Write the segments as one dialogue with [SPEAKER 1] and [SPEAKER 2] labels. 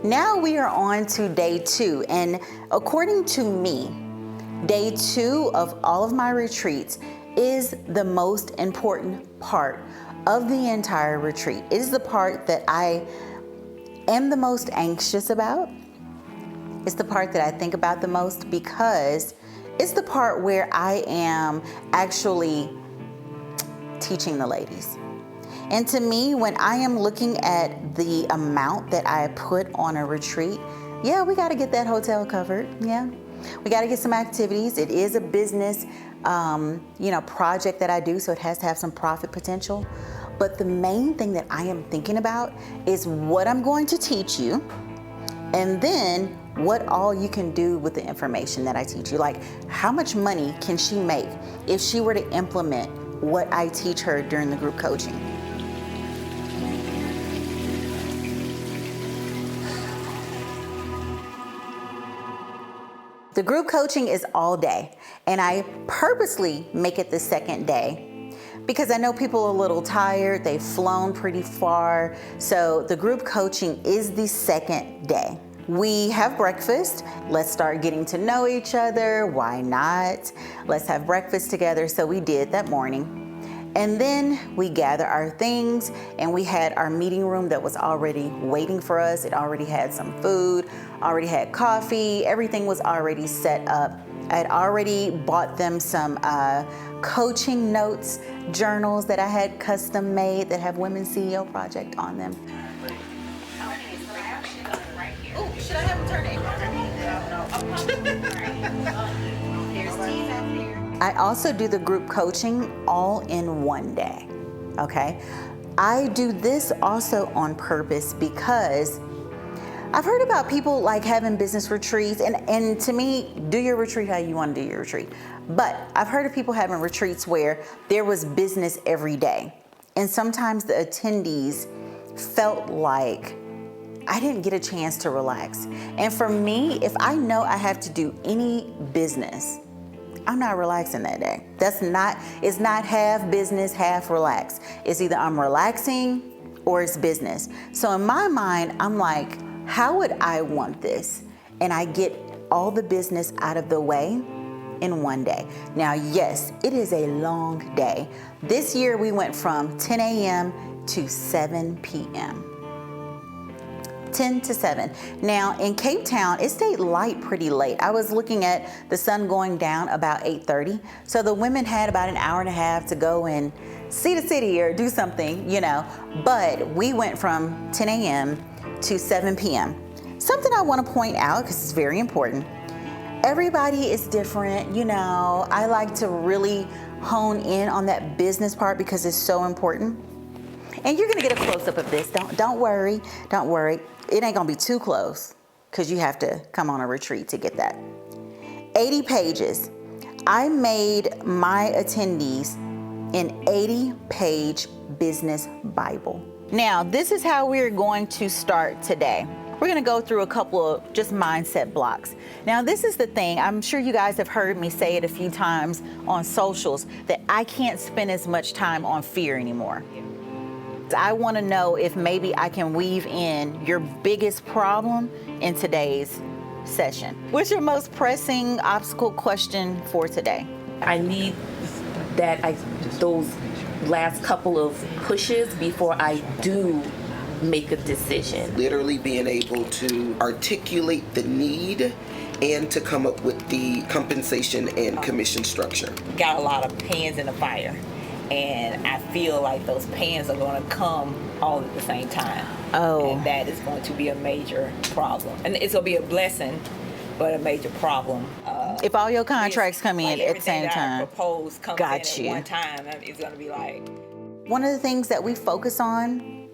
[SPEAKER 1] Now we are on to day 2, and according to me, day 2 of all of my retreats is the most important part of the entire retreat. It is the part that I am the most anxious about. It's the part that I think about the most because it's the part where I am actually teaching the ladies. And to me, when I am looking at the amount that I put on a retreat, yeah, we got to get that hotel covered. Yeah, we got to get some activities. It is a business, project that I do, so it has to have some profit potential. But the main thing that I am thinking about is what I'm going to teach you, and then what all you can do with the information that I teach you. Like, how much money can she make if she were to implement what I teach her during the group coaching? The group coaching is all day, and I purposely make it the second day because I know people are a little tired. They've flown pretty far. So the group coaching is the second day. We have breakfast. Let's start getting to know each other. Why not? Let's have breakfast together. So we did that morning. And then we gather our things, and we had our meeting room that was already waiting for us. It already had some food, already had coffee. Everything was already set up. I had already bought them some coaching notes, journals that I had custom made that have Women's CEO Project on them. Oh, should I have them turn I also do the group coaching all in one day, okay? I do this also on purpose because I've heard about people like having business retreats, and to me, do your retreat how you want to do your retreat. But I've heard of people having retreats where there was business every day. And sometimes the attendees felt like I didn't get a chance to relax. And for me, if I know I have to do any business, I'm not relaxing that day. It's not half business, half relax. It's either I'm relaxing or it's business. So in my mind, I'm like, how would I want this? And I get all the business out of the way in one day. Now, yes, it is a long day. This year we went from 10 a.m. to 7 p.m. 10 to 7. Now in Cape Town, it stayed light pretty late. I was looking at the sun going down about 8:30. So the women had about an hour and a half to go and see the city or do something, But we went from 10 a.m. to 7 p.m. Something I want to point out, because it's very important. Everybody is different, I like to really hone in on that business part because it's so important. And you're gonna get a close-up of this. Don't worry. It ain't gonna be too close because you have to come on a retreat to get that. 80 pages. I made my attendees an 80-page business Bible. Now, this is how we're going to start today. We're gonna go through a couple of just mindset blocks. Now, this is the thing. I'm sure you guys have heard me say it a few times on socials that I can't spend as much time on fear anymore. I want to know if maybe I can weave in your biggest problem in today's session. What's your most pressing obstacle question for today?
[SPEAKER 2] I need those last couple of pushes before I do make a decision.
[SPEAKER 3] Literally being able to articulate the need and to come up with the compensation and commission structure.
[SPEAKER 4] Got a lot of pans in the fire. And I feel like those pans are going to come all at the same time.
[SPEAKER 1] Oh.
[SPEAKER 4] And that is going to be a major problem. And it's going to be a blessing, but a major problem.
[SPEAKER 1] If all your contracts come in at the same time.
[SPEAKER 4] Everything that I propose comes in at one time, it's going to be like.
[SPEAKER 1] One of the things that we focus on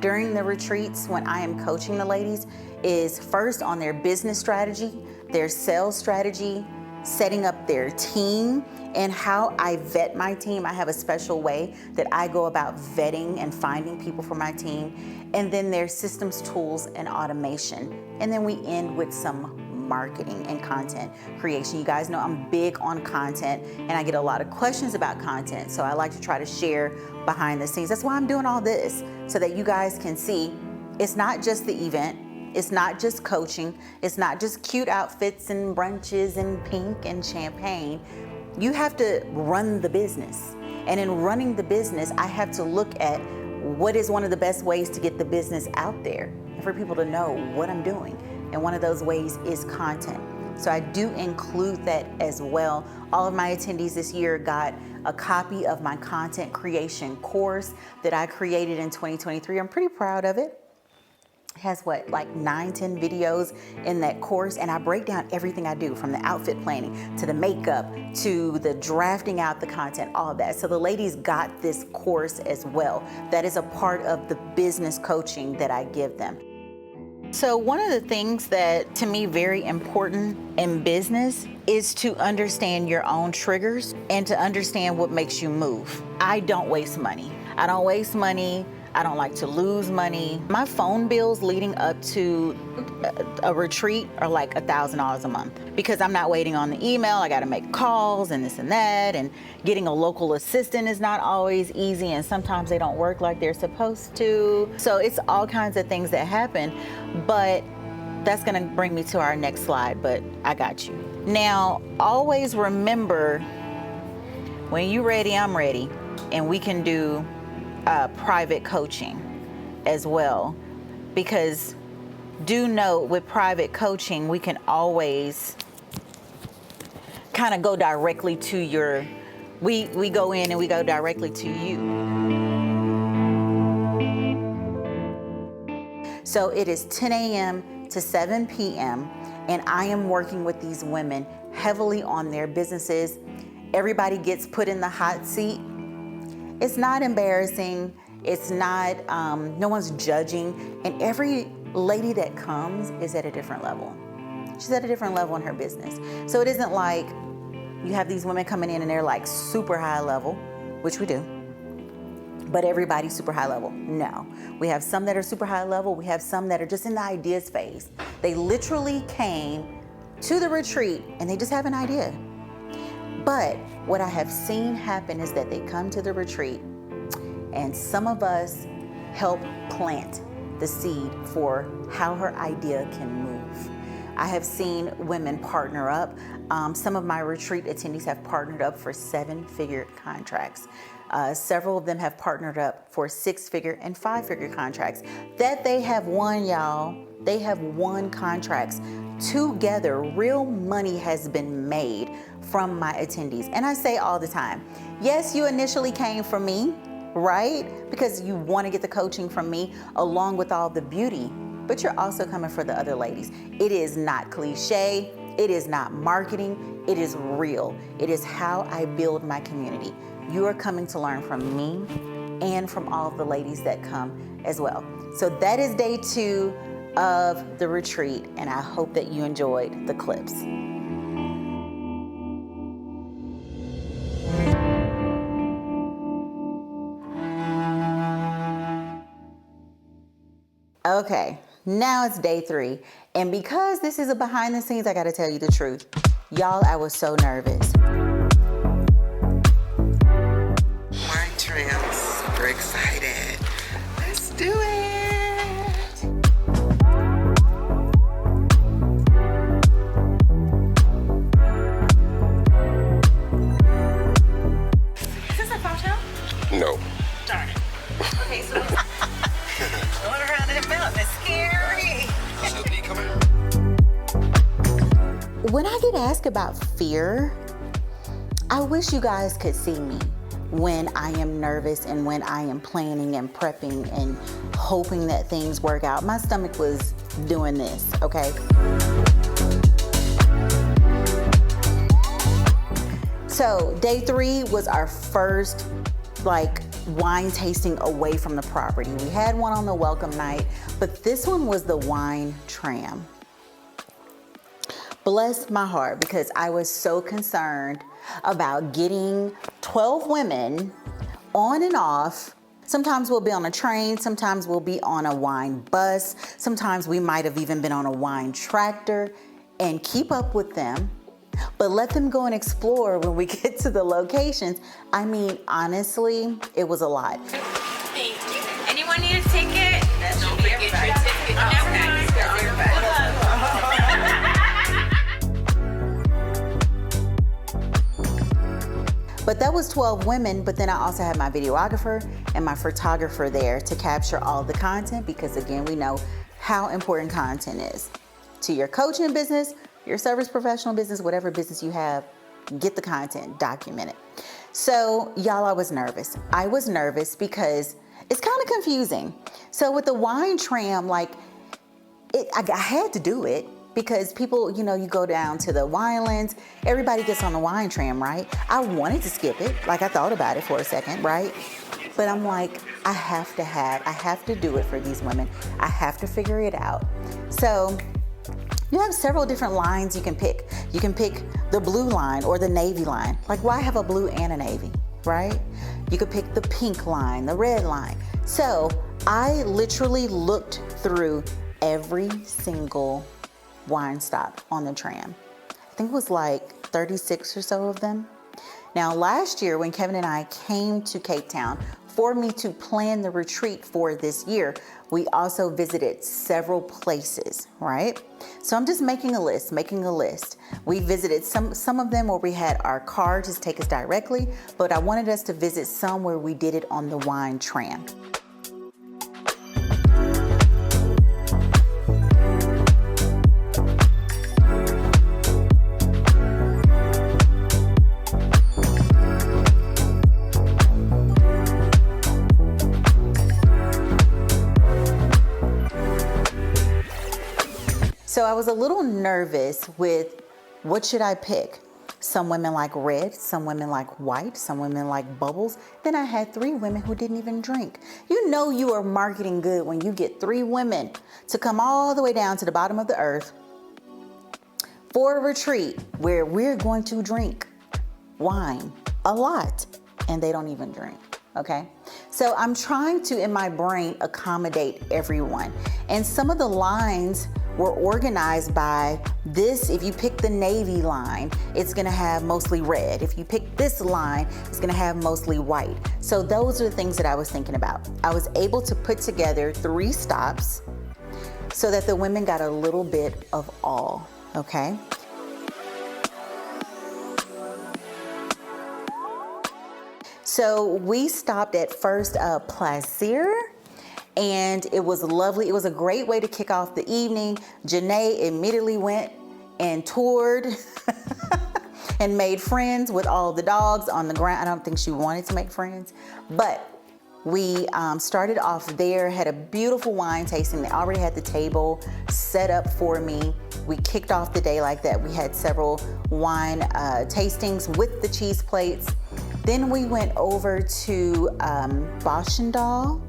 [SPEAKER 1] during the retreats when I am coaching the ladies is first on their business strategy, their sales strategy, setting up their team, and how I vet my team. I have a special way that I go about vetting and finding people for my team. And then there's systems, tools, and automation. And then we end with some marketing and content creation. You guys know I'm big on content, and I get a lot of questions about content. So I like to try to share behind the scenes. That's why I'm doing all this, so that you guys can see it's not just the event. It's not just coaching. It's not just cute outfits and brunches and pink and champagne. You have to run the business. And in running the business, I have to look at what is one of the best ways to get the business out there and for people to know what I'm doing. And one of those ways is content. So I do include that as well. All of my attendees this year got a copy of my content creation course that I created in 2023. I'm pretty proud of it. It has like 9-10 videos in that course, and I break down everything I do, from the outfit planning to the makeup to the drafting out the content, all of that. So the ladies got this course as well. That is a part of the business coaching that I give them. So one of the things that to me very important in business is to understand your own triggers and to understand what makes you move. I don't waste money. I don't waste money. I don't like to lose money. My phone bills leading up to a retreat are like $1,000 a month because I'm not waiting on the email. I got to make calls and this and that, and getting a local assistant is not always easy, and sometimes they don't work like they're supposed to. So it's all kinds of things that happen, but that's going to bring me to our next slide, but I got you. Now, always remember, when you're ready, I'm ready, and we can do private coaching as well, because do note with private coaching, we can always kind of go directly to your, we go in and we go directly to you. So it is 10 a.m. to 7 p.m. and I am working with these women heavily on their businesses. Everybody gets put in the hot seat. It's not embarrassing. It's not, no one's judging. And every lady that comes is at a different level. She's at a different level in her business. So it isn't like you have these women coming in and they're like super high level, which we do, but everybody's super high level. No, we have some that are super high level. We have some that are just in the ideas phase. They literally came to the retreat and they just have an idea. But what I have seen happen is that they come to the retreat and some of us help plant the seed for how her idea can move. I have seen women partner up. Some of my retreat attendees have partnered up for 7-figure contracts. Several of them have partnered up for 6-figure and 5-figure contracts that they have won, y'all. They have won contracts together. Real money has been made from my attendees. And I say all the time, yes, you initially came from me, right? Because you want to get the coaching from me along with all the beauty, but you're also coming for the other ladies. It is not cliche. It is not marketing. It is real. It is how I build my community. You are coming to learn from me and from all of the ladies that come as well. So that is day 2 of the retreat, and I hope that you enjoyed the clips. Okay, now it's day 3. And because this is a behind the scenes, I gotta tell you the truth. Y'all, I was so nervous.
[SPEAKER 3] Wine trim, super excited. Let's do it.
[SPEAKER 4] Is this a photo?
[SPEAKER 3] No.
[SPEAKER 4] Darn it. Okay, so going around that mountain is scary.
[SPEAKER 1] When I get asked about fear, I wish you guys could see me when I am nervous and when I am planning and prepping and hoping that things work out. My stomach was doing this, okay? So day 3 was our first wine tasting away from the property. We had one on the welcome night, but this one was the wine tram. Bless my heart, because I was so concerned about getting 12 women on and off. Sometimes we'll be on a train, sometimes we'll be on a wine bus, sometimes we might have even been on a wine tractor, and keep up with them, but let them go and explore when we get to the locations. I mean, honestly, it was a lot.
[SPEAKER 4] Thank you. Anyone need a ticket? Don't forget your ticket. Okay.
[SPEAKER 1] was 12 women, but then I also had my videographer and my photographer there to capture all the content, because again, we know how important content is to your coaching business, your service professional business, whatever business you have. Get the content, document it. So y'all, I was nervous. I was nervous because it's kind of confusing. So with the wine tram, like I had to do it because people, you go down to the winelands, everybody gets on the wine tram, right? I wanted to skip it. Like I thought about it for a second, right? But I'm like, I have to do it for these women. I have to figure it out. So you have several different lines you can pick. You can pick the blue line or the navy line. Like, why have a blue and a navy, right? You could pick the pink line, the red line. So I literally looked through every single wine stop on the tram. I think it was like 36 or so of them. Now, last year when Kevin and I came to Cape Town for me to plan the retreat for this year, we also visited several places, right? So I'm just making a list. We visited some of them where we had our car just take us directly, but I wanted us to visit some where we did it on the wine tram. So I was a little nervous with what should I pick? Some women like red, some women like white, some women like bubbles. Then I had 3 women who didn't even drink. You know you are marketing good when you get 3 women to come all the way down to the bottom of the earth for a retreat where we're going to drink wine a lot and they don't even drink. Okay, so I'm trying to, in my brain, accommodate everyone. And some of the lines were organized by this. If you pick the navy line, it's gonna have mostly red. If you pick this line, it's gonna have mostly white. So those are the things that I was thinking about. I was able to put together 3 stops so that the women got a little bit of all, okay? So we stopped at first Plaisir, and it was lovely. It was a great way to kick off the evening. Janae immediately went and toured and made friends with all the dogs on the ground. I don't think she wanted to make friends, but we started off there, had a beautiful wine tasting. They already had the table set up for me. We kicked off the day like that. We had several wine tastings with the cheese plates. Then we went over to Boschendal.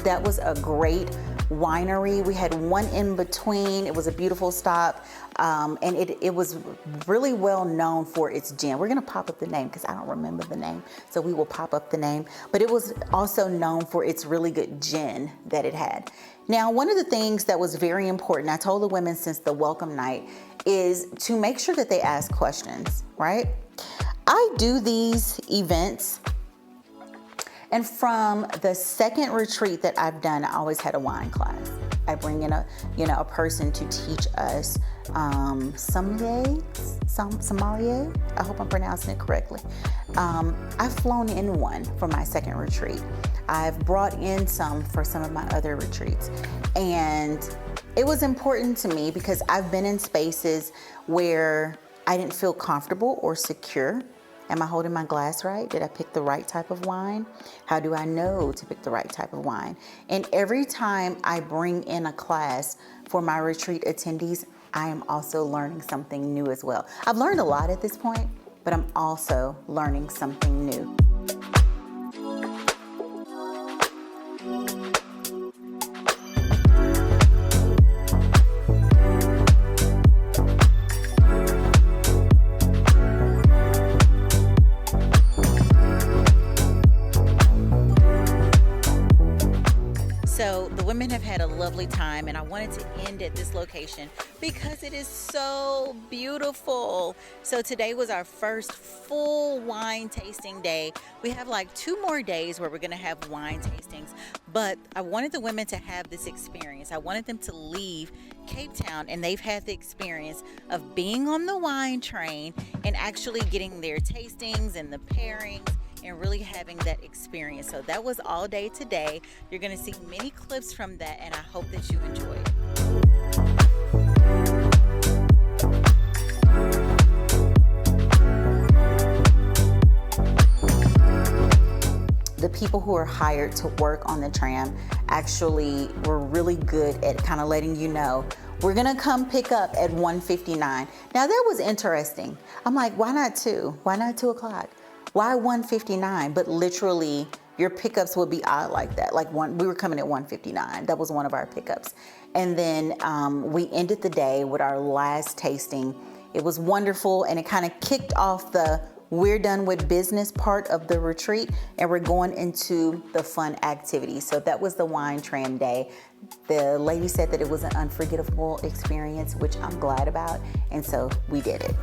[SPEAKER 1] That was a great winery. We had one in between. It was a beautiful stop. And it was really well known for its gin. We're gonna pop up the name because I don't remember the name. So we will pop up the name. But it was also known for its really good gin that it had. Now, one of the things that was very important, I told the women since the welcome night, is to make sure that they ask questions, right? I do these events, and from the second retreat that I've done, I always had a wine class. I bring in a person to teach us sommelier. I hope I'm pronouncing it correctly. I've flown in one for my second retreat. I've brought in some for some of my other retreats, and it was important to me because I've been in spaces where I didn't feel comfortable or secure. Am I holding my glass right? Did I pick the right type of wine? How do I know to pick the right type of wine? And every time I bring in a class for my retreat attendees, I am also learning something new as well. I've learned a lot at this point, but I'm also learning something new. So the women have had a lovely time, and I wanted to end at this location because it is so beautiful. So today was our first full wine tasting day. We have like 2 more days where we're gonna have wine tastings, But I wanted the women to have this experience. I wanted them to leave Cape Town and they've had the experience of being on the wine train and actually getting their tastings and the pairings and really having that experience. So that was all day today. You're going to see many clips from that, and I hope that you enjoy it. The people who are hired to work on the tram actually were really good at kind of letting you know, we're gonna come pick up at 1:59. Now that was interesting. I'm like, why not 2? Why not 2 o'clock? Why 1:59? But literally your pickups would be odd like that. Like we were coming at 1:59. That was one of our pickups. And then we ended the day with our last tasting. It was wonderful, and it kind of kicked off the we're done with business part of the retreat, and we're going into the fun activities. So that was the wine tram day. The lady said that it was an unforgettable experience, which I'm glad about, and so we did it.